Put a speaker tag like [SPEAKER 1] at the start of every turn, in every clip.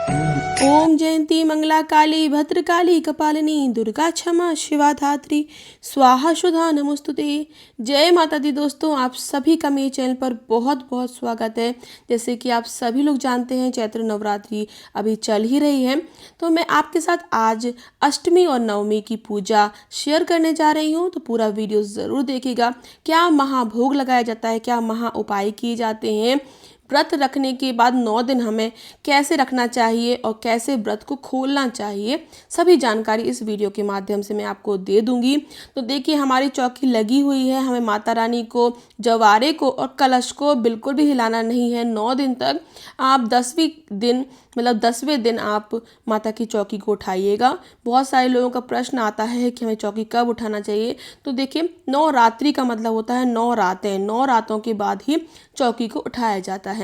[SPEAKER 1] ओम जयंती मंगला काली भद्रकाली कपालिनी दुर्गा क्षमा शिवा धात्री स्वाहा शुद्धा नमोस्तुते। जय माता दी दोस्तों, आप सभी का मेरे चैनल पर बहुत बहुत स्वागत है। जैसे कि आप सभी लोग जानते हैं, चैत्र नवरात्रि अभी चल ही रही है, तो मैं आपके साथ आज अष्टमी और नवमी की पूजा शेयर करने जा रही हूँ। तो पूरा वीडियो ज़रूर देखिएगा। क्या महाभोग लगाया जाता है, क्या महा उपाय किए जाते हैं, व्रत रखने के बाद 9 दिन हमें कैसे रखना चाहिए और कैसे व्रत को खोलना चाहिए, सभी जानकारी इस वीडियो के माध्यम से मैं आपको दे दूंगी। तो देखिए, हमारी चौकी लगी हुई है। हमें माता रानी को, जवारे को और कलश को बिल्कुल भी हिलाना नहीं है 9 दिन तक। आप 10वें दिन आप माता की चौकी को उठाइएगा। बहुत सारे लोगों का प्रश्न आता है कि हमें चौकी कब उठाना चाहिए। तो देखिए, 9 रात्रि का मतलब होता है 9 रातें। 9 रातों के बाद ही चौकी को उठाया जाता है।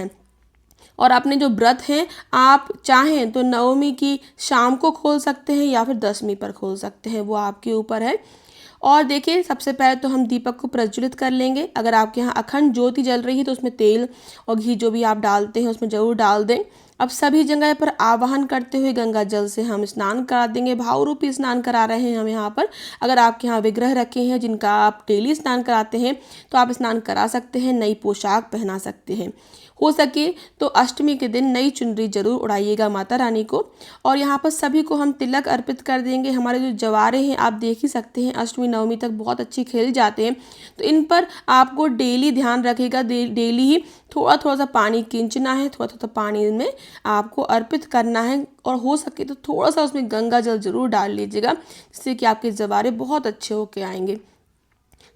[SPEAKER 1] और अपने जो व्रत हैं, आप चाहें तो नवमी की शाम को खोल सकते हैं या फिर 10वीं पर खोल सकते हैं, वो आपके ऊपर है। और देखिए, सबसे पहले तो हम दीपक को प्रज्वलित कर लेंगे। अगर आपके यहाँ अखंड ज्योति जल रही है तो उसमें तेल और घी जो भी आप डालते हैं उसमें ज़रूर डाल दें। अब सभी जगह पर आवाहन करते हुए गंगा जल से हम स्नान करा देंगे। भाव रूपी स्नान करा रहे हैं हम यहाँ पर। अगर आपके यहाँ विग्रह रखे हैं जिनका आप डेली स्नान कराते हैं तो आप स्नान करा सकते हैं, नई पोशाक पहना सकते हैं। हो सके तो अष्टमी के दिन नई चुनरी जरूर उड़ाइएगा माता रानी को। और यहाँ पर सभी को हम तिलक अर्पित कर देंगे। हमारे जो जवारे हैं आप देख ही सकते हैं, अष्टमी नवमी तक बहुत अच्छी खिल जाते हैं। तो इन पर आपको डेली ध्यान रखेगा, डेली ही थोड़ा थोड़ा सा पानी खींचना है, थोड़ा थोड़ा पानी में आपको अर्पित करना है। और हो सके तो थोड़ा सा उसमें गंगा जल जरूर डाल लीजिएगा, जिससे कि आपके जवारे बहुत अच्छे होके आएंगे।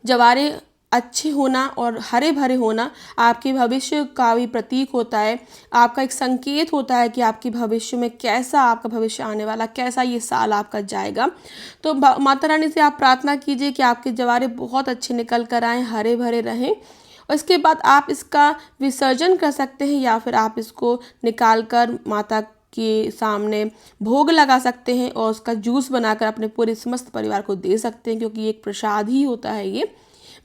[SPEAKER 1] जवारे अच्छे होना और हरे भरे होना आपके भविष्य का भी प्रतीक होता है, आपका एक संकेत होता है कि आपके भविष्य में कैसा आपका भविष्य आने वाला, कैसा ये साल आपका जाएगा। तो माता रानी से आप प्रार्थना कीजिए कि आपके जवारे बहुत अच्छे निकल कर आएँ, हरे भरे रहें। और इसके बाद आप इसका विसर्जन कर सकते हैं या फिर आप इसको निकाल कर माता के सामने भोग लगा सकते हैं और उसका जूस बनाकर अपने पूरे समस्त परिवार को दे सकते हैं, क्योंकि एक प्रसाद ही होता है ये।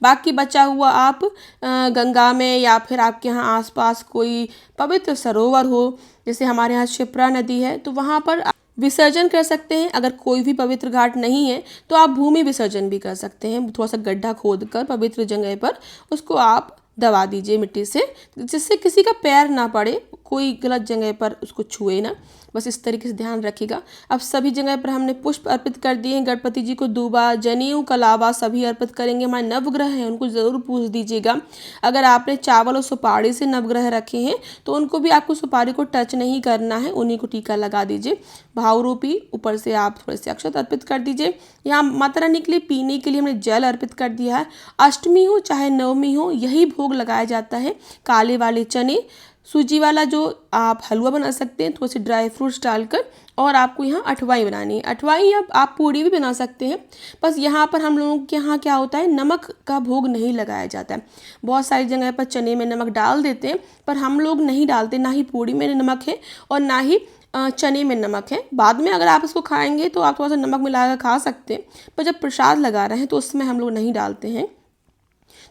[SPEAKER 1] बाकी बचा हुआ आप गंगा में या फिर आपके यहाँ आसपास कोई पवित्र सरोवर हो, जैसे हमारे यहाँ शिप्रा नदी है, तो वहाँ पर विसर्जन कर सकते हैं। अगर कोई भी पवित्र घाट नहीं है तो आप भूमि विसर्जन भी कर सकते हैं। थोड़ा सा गड्ढा खोद कर पवित्र जगह पर उसको आप दबा दीजिए मिट्टी से, जिससे किसी का पैर ना पड़े, कोई गलत जगह पर उसको छुए ना। बस इस तरीके से ध्यान रखिएगा। अब सभी जगह पर हमने पुष्प अर्पित कर दिए हैं। गणपति जी को दूबा, जनेऊ, कलावा सभी अर्पित करेंगे। हमारे नवग्रह हैं उनको ज़रूर पूज दीजिएगा। अगर आपने चावल और सुपारी से नवग्रह रखे हैं तो उनको भी आपको सुपारी को टच नहीं करना है, उन्हीं को टीका लगा दीजिए। भाव रूपी ऊपर से आप थोड़े से अक्षत अर्पित कर दीजिए। यहाँ माता रानी के लिए पीने के लिए हमने जल अर्पित कर दिया है। अष्टमी हो चाहे नवमी हो, यही भोग लगाया जाता है। काले वाले चने, सूजी वाला जो आप हलवा बना सकते हैं थोड़े से ड्राई फ्रूट्स डालकर। और आपको यहाँ अठवाई बनानी है। अठवाई या आप पूड़ी भी बना सकते हैं। बस यहाँ पर हम लोगों के यहाँ क्या होता है, नमक का भोग नहीं लगाया जाता है। बहुत सारी जगह पर चने में नमक डाल देते हैं, पर हम लोग नहीं डालते। ना ही पूड़ी में नमक है और ना ही चने में नमक है। बाद में अगर आप इसको खाएंगे तो आप थोड़ा सा नमक मिलाकर खा सकते हैं, पर जब प्रसाद लगा रहे हैं तो उसमें हम लोग नहीं डालते हैं।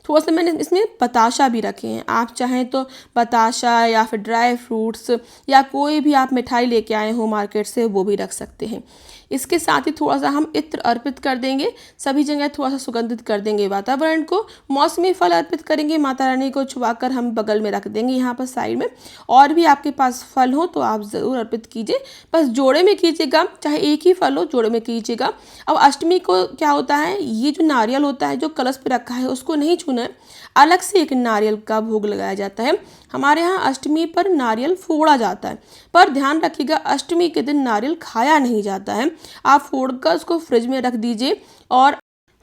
[SPEAKER 1] थोड़ा सा मैंने इसमें बताशा भी रखे हैं। आप चाहें तो बताशा या फिर ड्राई फ्रूट्स या कोई भी आप मिठाई लेके आए हो मार्केट से, वो भी रख सकते हैं। इसके साथ ही थोड़ा सा हम इत्र अर्पित कर देंगे। सभी जगह थोड़ा सा सुगंधित कर देंगे वातावरण को। मौसमी फल अर्पित करेंगे। माता रानी को छुपाकर हम बगल में रख देंगे यहाँ पर साइड में। और भी आपके पास फल हो तो आप ज़रूर अर्पित कीजिए, बस जोड़े में कीजिएगा। चाहे एक ही फल हो, जोड़े में कीजिएगा। अब अष्टमी को क्या होता है, ये जो नारियल होता है जो कलश पे रखा है उसको नहीं छूना है। अलग से एक नारियल का भोग लगाया जाता है। हमारे यहाँ अष्टमी पर नारियल फोड़ा जाता है, पर ध्यान रखिएगा अष्टमी के दिन नारियल खाया नहीं जाता है। आप फोड़कर उसको फ्रिज में रख दीजिए और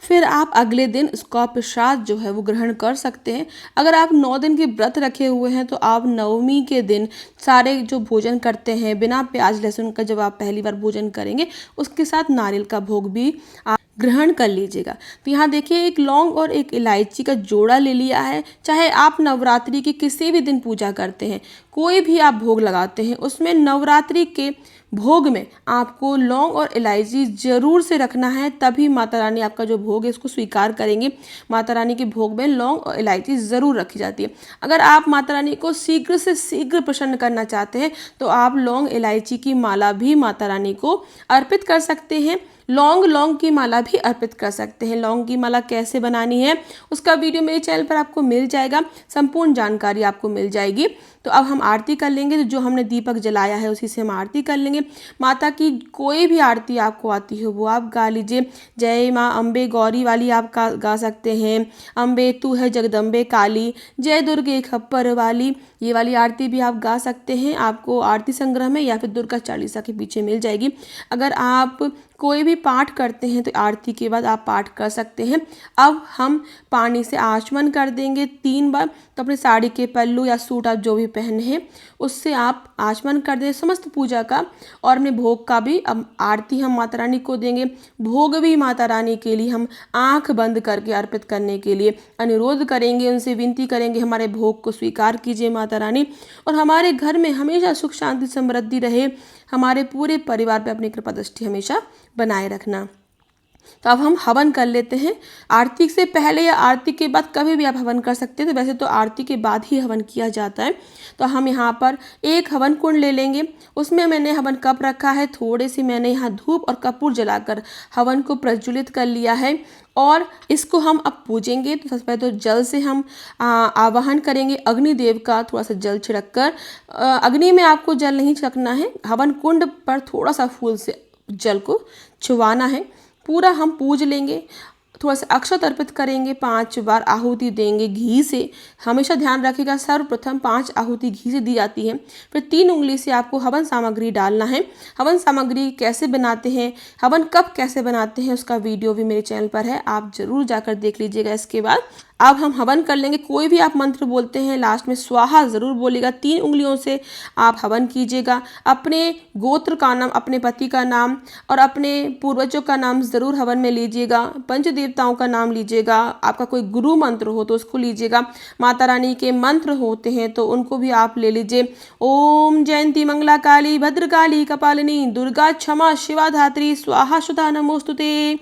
[SPEAKER 1] फिर आप अगले दिन इसका प्रसाद जो है वो ग्रहण कर सकते हैं। अगर आप 9 दिन के व्रत रखे हुए हैं तो आप नवमी के दिन सारे जो भोजन करते हैं बिना प्याज लहसुन का, जब आप पहली बार भोजन करेंगे उसके साथ नारियल का भोग भी आप ग्रहण कर लीजिएगा। तो यहाँ देखिए, एक लौंग और एक इलायची का जोड़ा ले लिया है। चाहे आप नवरात्रि के किसी भी दिन पूजा करते हैं, कोई भी आप भोग लगाते हैं उसमें नवरात्रि के भोग में आपको लौंग और इलायची जरूर से रखना है, तभी माता रानी आपका जो भोग है उसको स्वीकार करेंगे। माता रानी के भोग में लौंग और इलायची ज़रूर रखी जाती है। अगर आप माता रानी को शीघ्र से शीघ्र प्रसन्न करना चाहते हैं तो आप लौंग इलायची की माला भी माता रानी को अर्पित कर सकते हैं। लौंग की माला भी अर्पित कर सकते हैं। लौंग की माला कैसे बनानी है उसका वीडियो मेरे चैनल पर आपको मिल जाएगा, संपूर्ण जानकारी आपको मिल जाएगी। तो अब हम आरती कर लेंगे। तो जो हमने दीपक जलाया है उसी से हम आरती कर लेंगे। माता की कोई भी आरती आपको आती हो वो आप गा लीजिए। जय माँ अम्बे गौरी वाली आप गा सकते हैं। अम्बे तू है जगदम्बे काली, जय दुर्गे खप्पर वाली, ये वाली आरती भी आप गा सकते हैं। आपको आरती संग्रह में या फिर दुर्गा चालीसा के पीछे मिल जाएगी। अगर आप कोई भी पाठ करते हैं तो आरती के बाद आप पाठ कर सकते हैं। अब हम पानी से आचमन कर देंगे 3 बार। तो अपने साड़ी के पल्लू या सूट आप जो भी पहने हैं उससे आप आचमन कर दें समस्त पूजा का और अपने भोग का भी। अब आरती हम माता रानी को देंगे, भोग भी माता रानी के लिए हम आंख बंद करके अर्पित करने के लिए अनुरोध करेंगे, उनसे विनती करेंगे हमारे भोग को स्वीकार कीजिए माता रानी, और हमारे घर में हमेशा सुख शांति समृद्धि रहे। हमारे पूरे परिवार पे अपनी कृपा दृष्टि हमेशा बनाए रखना। तो अब हम हवन कर लेते हैं। आरती से पहले या आरती के बाद कभी भी आप हवन कर सकते हैं। तो वैसे तो आरती के बाद ही हवन किया जाता है। तो हम यहाँ पर एक हवन कुंड ले लेंगे। उसमें मैंने हवन कप रखा है, थोड़े सी मैंने यहाँ धूप और कपूर जलाकर हवन को प्रज्वलित कर लिया है और इसको हम अब पूजेंगे। तो सबसे पहले तो जल से हम आवाहन करेंगे अग्निदेव का, थोड़ा सा जल छिड़क कर। अग्नि में आपको जल नहीं छिड़कना है, हवन कुंड पर थोड़ा सा फूल से जल को छुआना है। पूरा हम पूज लेंगे, थोड़ा सा अक्षत अर्पित करेंगे, 5 बार आहुति देंगे घी से। हमेशा ध्यान रखिएगा सर्वप्रथम 5 आहुति घी से दी जाती है। फिर 3 उंगली से आपको हवन सामग्री डालना है। हवन सामग्री कैसे बनाते हैं, हवन कप कैसे बनाते हैं उसका वीडियो भी मेरे चैनल पर है, आप जरूर जाकर देख लीजिएगा। इसके बाद अब हम हवन कर लेंगे। कोई भी आप मंत्र बोलते हैं लास्ट में स्वाहा ज़रूर बोलिएगा। 3 उंगलियों से आप हवन कीजिएगा। अपने गोत्र का नाम, अपने पति का नाम और अपने पूर्वजों का नाम ज़रूर हवन में लीजिएगा। पंच देवताओं का नाम लीजिएगा। आपका कोई गुरु मंत्र हो तो उसको लीजिएगा। माता रानी के मंत्र होते हैं तो उनको भी आप ले लीजिए। ओम जयंती मंगला काली भद्रकाली कपालिनी दुर्गा क्षमा शिवा धात्री स्वाहा सुधा नमोस्तुते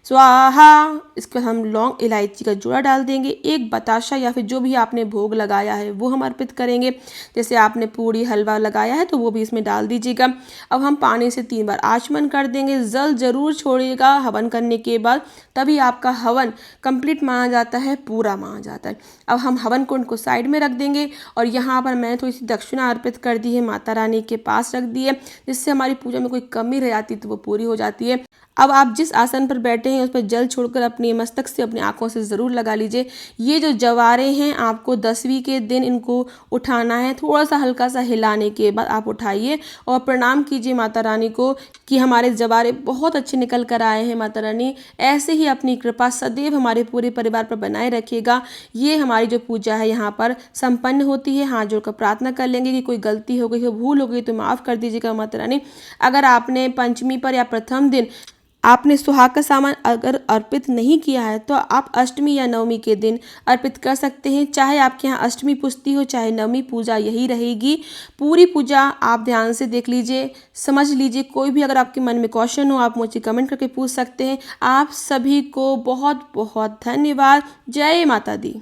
[SPEAKER 1] स्वाहा। इसके हम लौंग इलायची का जोड़ा डाल देंगे। एक बताशा या फिर जो भी आपने भोग लगाया है वो हम अर्पित करेंगे। जैसे आपने पूड़ी हलवा लगाया है तो वो भी इसमें डाल दीजिएगा। अब हम पानी से 3 बार आचमन कर देंगे। जल जरूर छोड़िएगा हवन करने के बाद, तभी आपका हवन कंप्लीट माना जाता है, पूरा माना जाता है। अब हम हवन कुंड को साइड में रख देंगे और यहाँ पर मैंने थोड़ी सी दक्षिणा अर्पित कर दी है, माता रानी के पास रख दी है, जिससे हमारी पूजा में कोई कमी रह जाती तो वो पूरी हो जाती है। अब आप जिस आसन पर बैठे हैं उस पर जल छोड़कर अपने मस्तक से, अपनी आंखों से ज़रूर लगा लीजिए। ये जो जवारे हैं आपको 10वीं के दिन इनको उठाना है। थोड़ा सा हल्का सा हिलाने के बाद आप उठाइए और प्रणाम कीजिए माता रानी को कि हमारे जवारे बहुत अच्छे निकल कर आए हैं। माता रानी ऐसे ही अपनी कृपा सदैव हमारे पूरे परिवार पर बनाए रखिएगा। ये हमारी जो पूजा है यहाँ पर संपन्न होती है। हाथ जोड़कर प्रार्थना कर लेंगे कि कोई गलती हो गई हो, भूल हो गई तो माफ़ कर दीजिएगा माता रानी। अगर आपने पंचमी पर या प्रथम दिन आपने सुहाग का सामान अगर अर्पित नहीं किया है तो आप अष्टमी या नवमी के दिन अर्पित कर सकते हैं। चाहे आपके यहाँ अष्टमी पुजती हो चाहे नवमी, पूजा यही रहेगी। पूरी पूजा आप ध्यान से देख लीजिए, समझ लीजिए। कोई भी अगर आपके मन में क्वेश्चन हो आप मुझे कमेंट करके पूछ सकते हैं। आप सभी को बहुत बहुत धन्यवाद। जय माता दी।